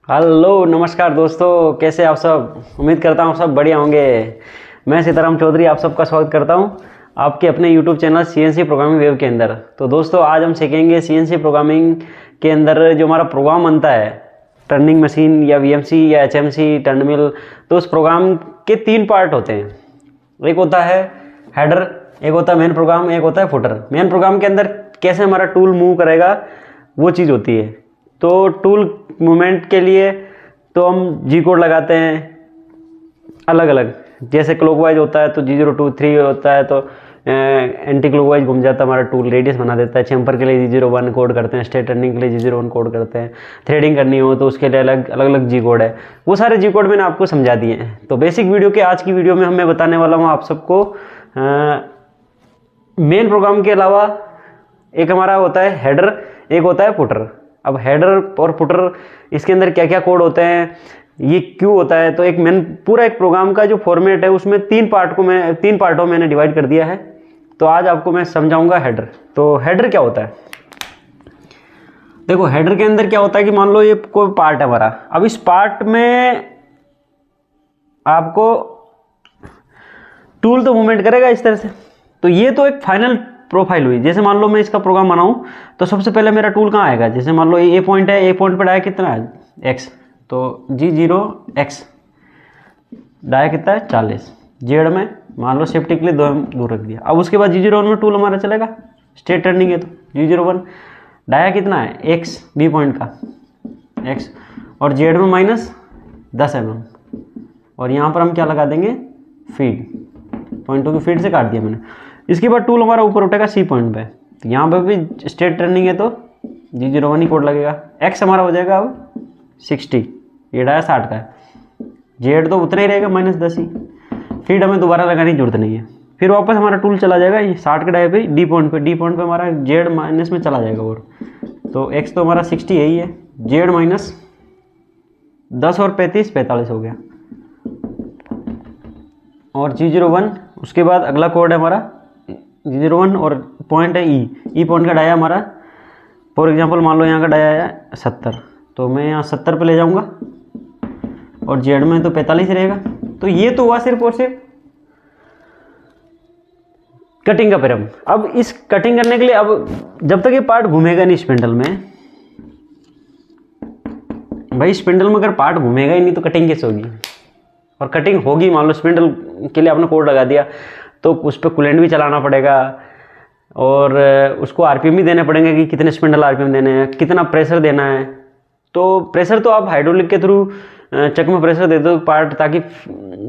Hello नमस्कार दोस्तों, कैसे आप सब। उम्मीद करता हूँ सब बढ़िया होंगे। मैं सीताराम चौधरी आप सबका स्वागत करता हूँ आपके अपने YouTube channel CNC programming web के अंदर। तो दोस्तों आज हम सीखेंगे सीएनसी प्रोग्रामिंग के अंदर जो हमारा प्रोग्राम बनता है, टर्निंग मशीन या वीएमसी या एचएमसी टर्नमिल। तो उस प्रोग्राम के 3 पार्ट होते हैं। एक होता है हेडर, एक होता है मेन प्रोग्राम, एक होता है फुटर। मेन प्रोग्राम के अंदर कैसे हमारा टूल मूव करेगा वो चीज़ होती है। तो टूल मूवमेंट के लिए तो हम जी कोड लगाते हैं अलग अलग, जैसे क्लॉकवाइज होता है तो G023 होता है तो एंटी क्लॉकवाइज घूम जाता है हमारा टूल, रेडियस बना देता है। चैम्पर के लिए G01 कोड करते हैं, स्टेट टर्निंग के लिए G01 कोड करते हैं। थ्रेडिंग करनी हो तो उसके लिए अलग अलग जी कोड है। वो सारे जी कोड मैंने आपको समझा दिए हैं। तो बेसिक वीडियो के आज की वीडियो में मैं बताने वाला हूँ आप सबको मेन प्रोग्राम के अलावा एक हमारा होता है हेडर, एक होता है फुटर। अब हेडर और फुटर इसके अंदर क्या क्या कोड होते हैं, ये क्यों होता है। तो एक पूरा एक प्रोग्राम का जो फॉर्मेट है उसमें 3 पार्टों में मैंने डिवाइड कर दिया है। तो आज आपको मैं समझाऊंगा हेडर। तो हेडर क्या होता है, देखो हेडर के अंदर क्या होता है कि मान लो ये कोई पार्ट है हमारा। अब इस पार्ट में आपको टूल तो मूवमेंट करेगा इस तरह से। तो ये तो एक फाइनल प्रोफाइल हुई। जैसे मान लो मैं इसका प्रोग्राम बनाऊं तो सबसे पहले मेरा टूल कहाँ आएगा। जैसे मान लो ए पॉइंट है, ए पॉइंट पर डाया कितना है x, तो G0x डाया कितना है 40। जेड में मान लो सेफ्टी के लिए दूर रख दिया। अब उसके बाद G01 में टूल हमारा चलेगा, स्टेट टर्निंग है तो G01 डाया कितना है x, बी पॉइंट का x, और जेड में -10 mm। और यहाँ पर हम क्या लगा देंगे, फीड, पॉइंटों की फीड से काट दिया मैंने। इसके बाद टूल हमारा ऊपर उठेगा सी पॉइंट पे, तो यहाँ पे भी स्टेट टर्निंग है तो G01 ही कोड लगेगा। x हमारा हो जाएगा अब 60, ये डाया 60 का है। जेड तो उतना ही रहेगा -10 ही। फीड हमें दोबारा लगाने की जरूरत नहीं है। फिर वापस हमारा टूल चला जाएगा ये 60 के डाये पे डी पॉइंट पे हमारा जेड माइनस में चला जाएगा। और तो x तो हमारा 60 यही है, जेड -10 और 45 हो गया। और G01 उसके बाद अगला कोड है हमारा G01 और पॉइंट है ई पॉइंट का डाया हमारा, फॉर एग्जांपल मान लो यहाँ का डाया है 70, तो मैं यहाँ 70 पे ले जाऊँगा और जेड में तो 45 रहेगा। तो ये तो हुआ सिर्फ और सिर्फ कटिंग का पैरम। अब इस कटिंग करने के लिए अब जब तक ये पार्ट घूमेगा नहीं स्पिंडल में, भाई स्पिंडल में अगर पार्ट घूमेगा ही नहीं तो कटिंग कैसे होगी। और कटिंग होगी, मान लो स्पिंडल के लिए आपने कोड लगा दिया तो उस पर कूलेंट भी चलाना पड़ेगा और उसको आरपीएम भी देने पड़ेंगे कि कितने स्पिंडल आरपीएम देने हैं, कितना प्रेशर देना है। तो प्रेशर तो आप हाइड्रोलिक के थ्रू चक में प्रेशर दे दो पार्ट ताकि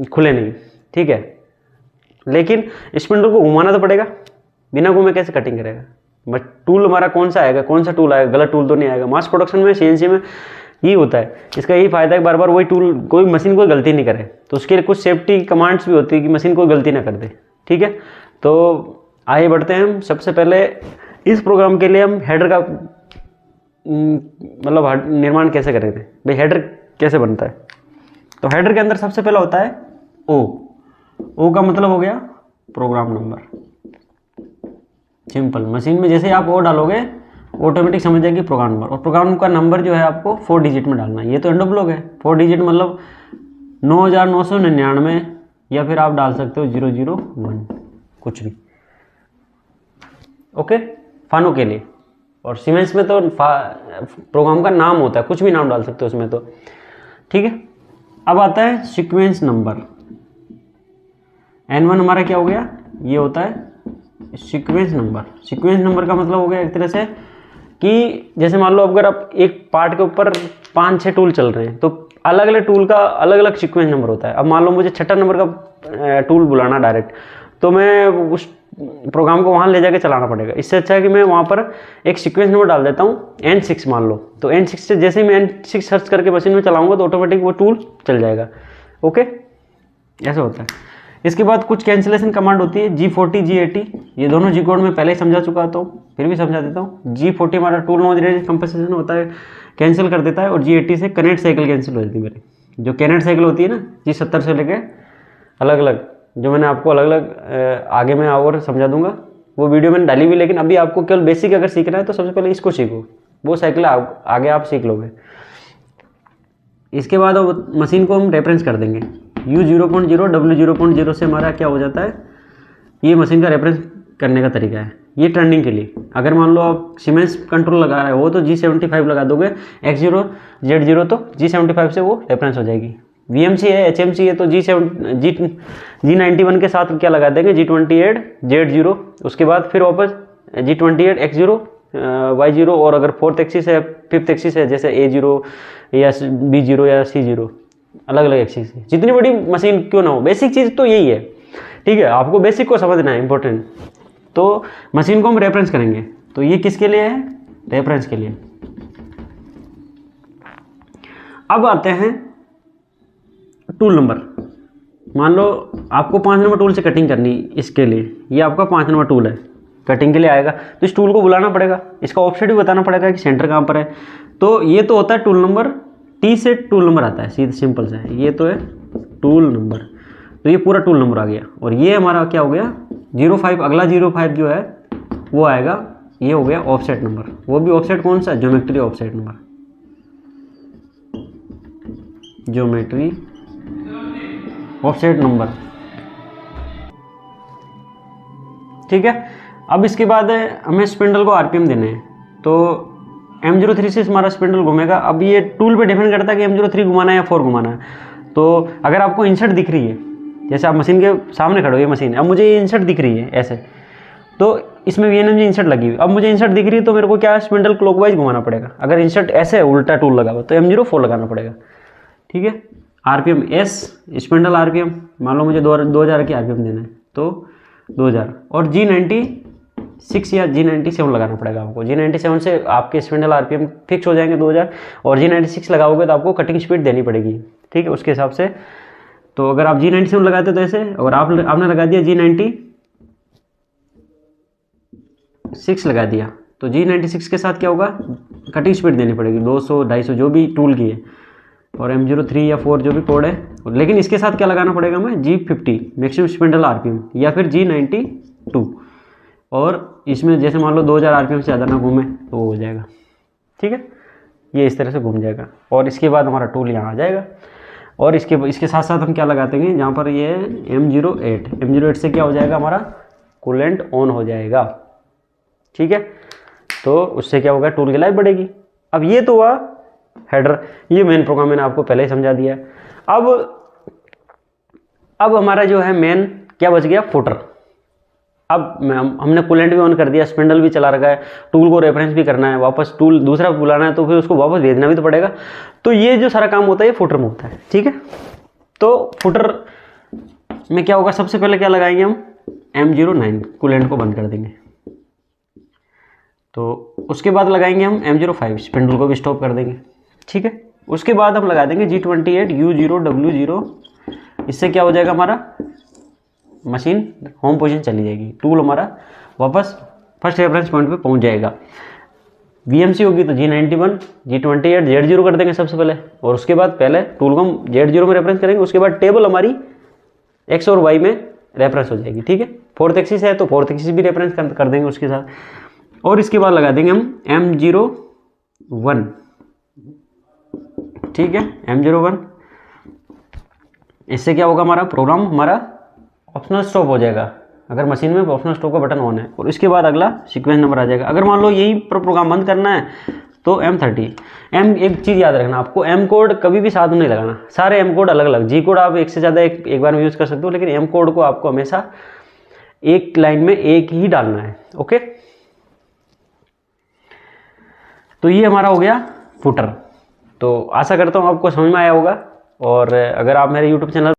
खुले नहीं, ठीक है। लेकिन स्पिंडल को घुमाना तो पड़ेगा, बिना घूमे कैसे कटिंग करेगा। बट टूल हमारा कौन सा आएगा, कौन सा टूल आएगा, गलत टूल तो नहीं आएगा। मास प्रोडक्शन में सीएनसी में ये होता है, इसका यही फायदा है बार बार वही टूल, कोई मशीन कोई गलती नहीं करे। तो उसके लिए कुछ सेफ्टी कमांड्स भी होती है कि मशीन कोई गलती ना कर दे, ठीक है। तो आगे बढ़ते हैं हम। सबसे पहले इस प्रोग्राम के लिए हम हेडर का मतलब निर्माण कैसे करेंगे, भाई हेडर कैसे बनता है। तो हेडर के अंदर सबसे पहला होता है ओ का मतलब हो गया प्रोग्राम नंबर। सिंपल, मशीन में जैसे आप ओ डालोगे ऑटोमेटिक समझ जाएगी प्रोग्राम नंबर। और प्रोग्राम का नंबर जो है आपको 4 डिजिट में डालना है। ये तो एंड ऑफ ब्लॉक है, 4 डिजिट मतलब 9999, या फिर आप डाल सकते हो 001, कुछ भी, ओके, फानो के लिए। और सीमेंस में तो प्रोग्राम का नाम होता है, कुछ भी नाम डाल सकते हो उसमें तो, ठीक है। अब आता है सीक्वेंस नंबर। N1 हमारा क्या हो गया, ये होता है सीक्वेंस नंबर। सीक्वेंस नंबर का मतलब हो गया एक तरह से कि जैसे मान लो अगर आप एक पार्ट के ऊपर 5-6 टूल चल रहे हैं तो अलग अलग टूल का अलग अलग सीक्वेंस नंबर होता है। अब मान लो मुझे 6 नंबर का टूल बुलाना डायरेक्ट, तो मैं उस प्रोग्राम को वहाँ ले जाके चलाना पड़ेगा। इससे अच्छा है कि मैं वहाँ पर एक सीक्वेंस नंबर डाल देता हूँ N6 मान लो। तो N6 से जैसे ही मैं N6 सर्च करके मशीन में चलाऊँगा तो ऑटोमेटिक वो टूल चल जाएगा, ओके, ऐसा होता है। इसके बाद कुछ कैंसिलेशन कमांड होती है G40 G80, ये दोनों जी कोड में पहले ही समझा चुका तो फिर भी समझा देता हूँ। G40 हमारा टूल नॉइज रेडियस कंपनसेशन होता है, कैंसिल कर देता है। और G80 से कनेक्ट साइकिल कैंसिल हो जाती है मेरी। जो कनेक्ट साइकिल होती है ना G70 से लेके अलग अलग, जो मैंने आपको अलग अलग आगे में और समझा दूंगा, वो वीडियो मैंने डाली हुई। लेकिन अभी आपको केवल बेसिक अगर सीखना है तो सबसे पहले इसको सीखो, वो साइकिल आगे आप सीख लोगे। इसके बाद अब मशीन को हम रेफरेंस कर देंगे U0.0 W0.0 से हमारा क्या हो जाता है, ये मशीन का रेफरेंस करने का तरीका है। ये टर्निंग के लिए अगर मान लो आप सीमेंस कंट्रोल लगा रहे हो तो G75 लगा दोगे, X0 Z0 तो G75 से वो रेफरेंस हो जाएगी। VMC है, HMC है तो G91 के साथ क्या लगा देंगे G28 Z0, उसके बाद फिर वापस G28 X0 Y0, और अगर फोर्थ एक्सिस है फिफ्थ एक्सिस है जैसे A0 या B0 या C0, अलग अलग एक्सिस है। जितनी बड़ी मशीन क्यों ना हो, बेसिक चीज़ तो यही है, ठीक है। आपको बेसिक को समझना है, इंपॉर्टेंट। तो मशीन को हम रेफरेंस करेंगे, तो ये किसके लिए है, रेफरेंस के लिए। अब आते हैं टूल नंबर। मान लो आपको 5 नंबर टूल से कटिंग करनी, इसके लिए ये आपका 5 नंबर टूल है, कटिंग के लिए आएगा तो इस टूल को बुलाना पड़ेगा, इसका ऑफसेट भी बताना पड़ेगा कि सेंटर कहाँ पर है। तो ये तो होता है टूल नंबर, T से टूल नंबर आता है, सीधे सिंपल से है, ये तो है टूल नंबर। तो ये पूरा टूल नंबर आ गया, और ये हमारा क्या हो गया 05। अगला 05 जो है वो आएगा, ये हो गया ऑफसेट नंबर। वो भी ऑफसेट कौन सा, geometry offset number, geometry offset number, ठीक है। अब इसके बाद हमें स्पिंडल को आरपीएम देने हैं, तो M03 से हमारा स्पिंडल घूमेगा। अब ये टूल पे डिपेंड करता है कि M03 घुमाना है या 4 घुमाना है। तो अगर आपको इंसर्ट दिख रही है, जैसे आप मशीन के सामने खड़े हो, ये मशीन अब मुझे ये इंसर्ट दिख रही है ऐसे, तो इसमें VNM इंसर्ट लगी हुई, अब मुझे इंसर्ट दिख रही है तो मेरे को क्या स्पिंडल क्लॉकवाइज घुमाना पड़ेगा। अगर इंसर्ट ऐसे उल्टा टूल लगा हुआ तो M04 लगाना पड़ेगा, ठीक है। आरपीएम S, स्पिंडल आरपीएम, मान लो मुझे 2000 की आरपीएम देना है तो 2000, और G96 या G97 लगाना पड़ेगा आपको। G97 से आपके स्पिंडल आरपीएम फिक्स हो जाएंगे 2000, और G96 लगाओगे तो आपको कटिंग स्पीड देनी पड़ेगी, ठीक है, उसके हिसाब से। तो अगर आप G97 लगाते तो ऐसे, और आपने लगा दिया G96 लगा दिया, तो G96 के साथ क्या होगा, कटिंग स्पीड देनी पड़ेगी 200 250 जो भी टूल की है, और M03 या 4 जो भी कोड है। लेकिन इसके साथ क्या लगाना पड़ेगा हमें, G50 मैक्सिमम स्पिंडल आरपीएम, या फिर G92, और इसमें जैसे मान लो 2000 आरपीएम से ज़्यादा ना घूमे तो वो हो जाएगा, ठीक है। ये इस तरह से घूम जाएगा, और इसके बाद हमारा टूल यहाँ आ जाएगा। और इसके साथ साथ हम क्या लगाते हैं, जहाँ पर ये M08 से क्या हो जाएगा, हमारा कूलेंट ऑन हो जाएगा, ठीक है। तो उससे क्या होगा, टूल की लाइफ बढ़ेगी। अब ये तो हुआ हेडर, ये मेन प्रोग्राम मैंने आपको पहले ही समझा दिया है। अब हमारा जो है मेन क्या बच गया, फुटर। अब हमने कूलेंट भी ऑन कर दिया, स्पिंडल भी चला रखा है, टूल को रेफरेंस भी करना है, वापस टूल दूसरा बुलाना है तो फिर उसको वापस भेजना भी तो पड़ेगा। तो ये जो सारा काम होता है ये फुटर में होता है, ठीक है। तो फुटर में क्या होगा, सबसे पहले क्या लगाएंगे हम, M09 कूलेंट को बंद कर देंगे। तो उसके बाद लगाएंगे हम M05 स्पिंडल को भी स्टॉप कर देंगे, ठीक है। उसके बाद हम लगा देंगे G28 U0 W0, इससे क्या हो जाएगा, हमारा मशीन होम पोजीशन चली जाएगी, टूल हमारा वापस फर्स्ट रेफरेंस पॉइंट पे पहुंच जाएगा। VMC होगी तो G91 G28 Z0 कर देंगे सबसे पहले, और उसके बाद पहले टूल को हम Z0 में रेफरेंस करेंगे, उसके बाद टेबल हमारी X और Y में रेफरेंस हो जाएगी, ठीक है। फोर्थ एक्सिस है तो फोर्थ एक्सिस भी रेफरेंस कर देंगे उसके साथ, और इसके बाद लगा देंगे हम M01, ठीक है, M01। इससे क्या होगा, हमारा प्रोग्राम हमारा ऑप्शनल स्टॉप हो जाएगा, अगर मशीन में ऑप्शनल स्टॉप का बटन ऑन है, और इसके बाद अगला सीक्वेंस नंबर आ जाएगा। अगर मान लो यही पर प्रोग्राम बंद करना है तो M30। एक चीज़ याद रखना, आपको M कोड कभी भी साथ में नहीं लगाना, सारे M कोड अलग अलग। G कोड आप एक से ज़्यादा एक बार में यूज़ कर सकते हो, लेकिन M कोड को आपको हमेशा एक लाइन में एक ही डालना है, ओके। तो ये हमारा हो गया फुटर। तो आशा करता हूँ आपको समझ में आया होगा, और अगर आप मेरे YouTube चैनल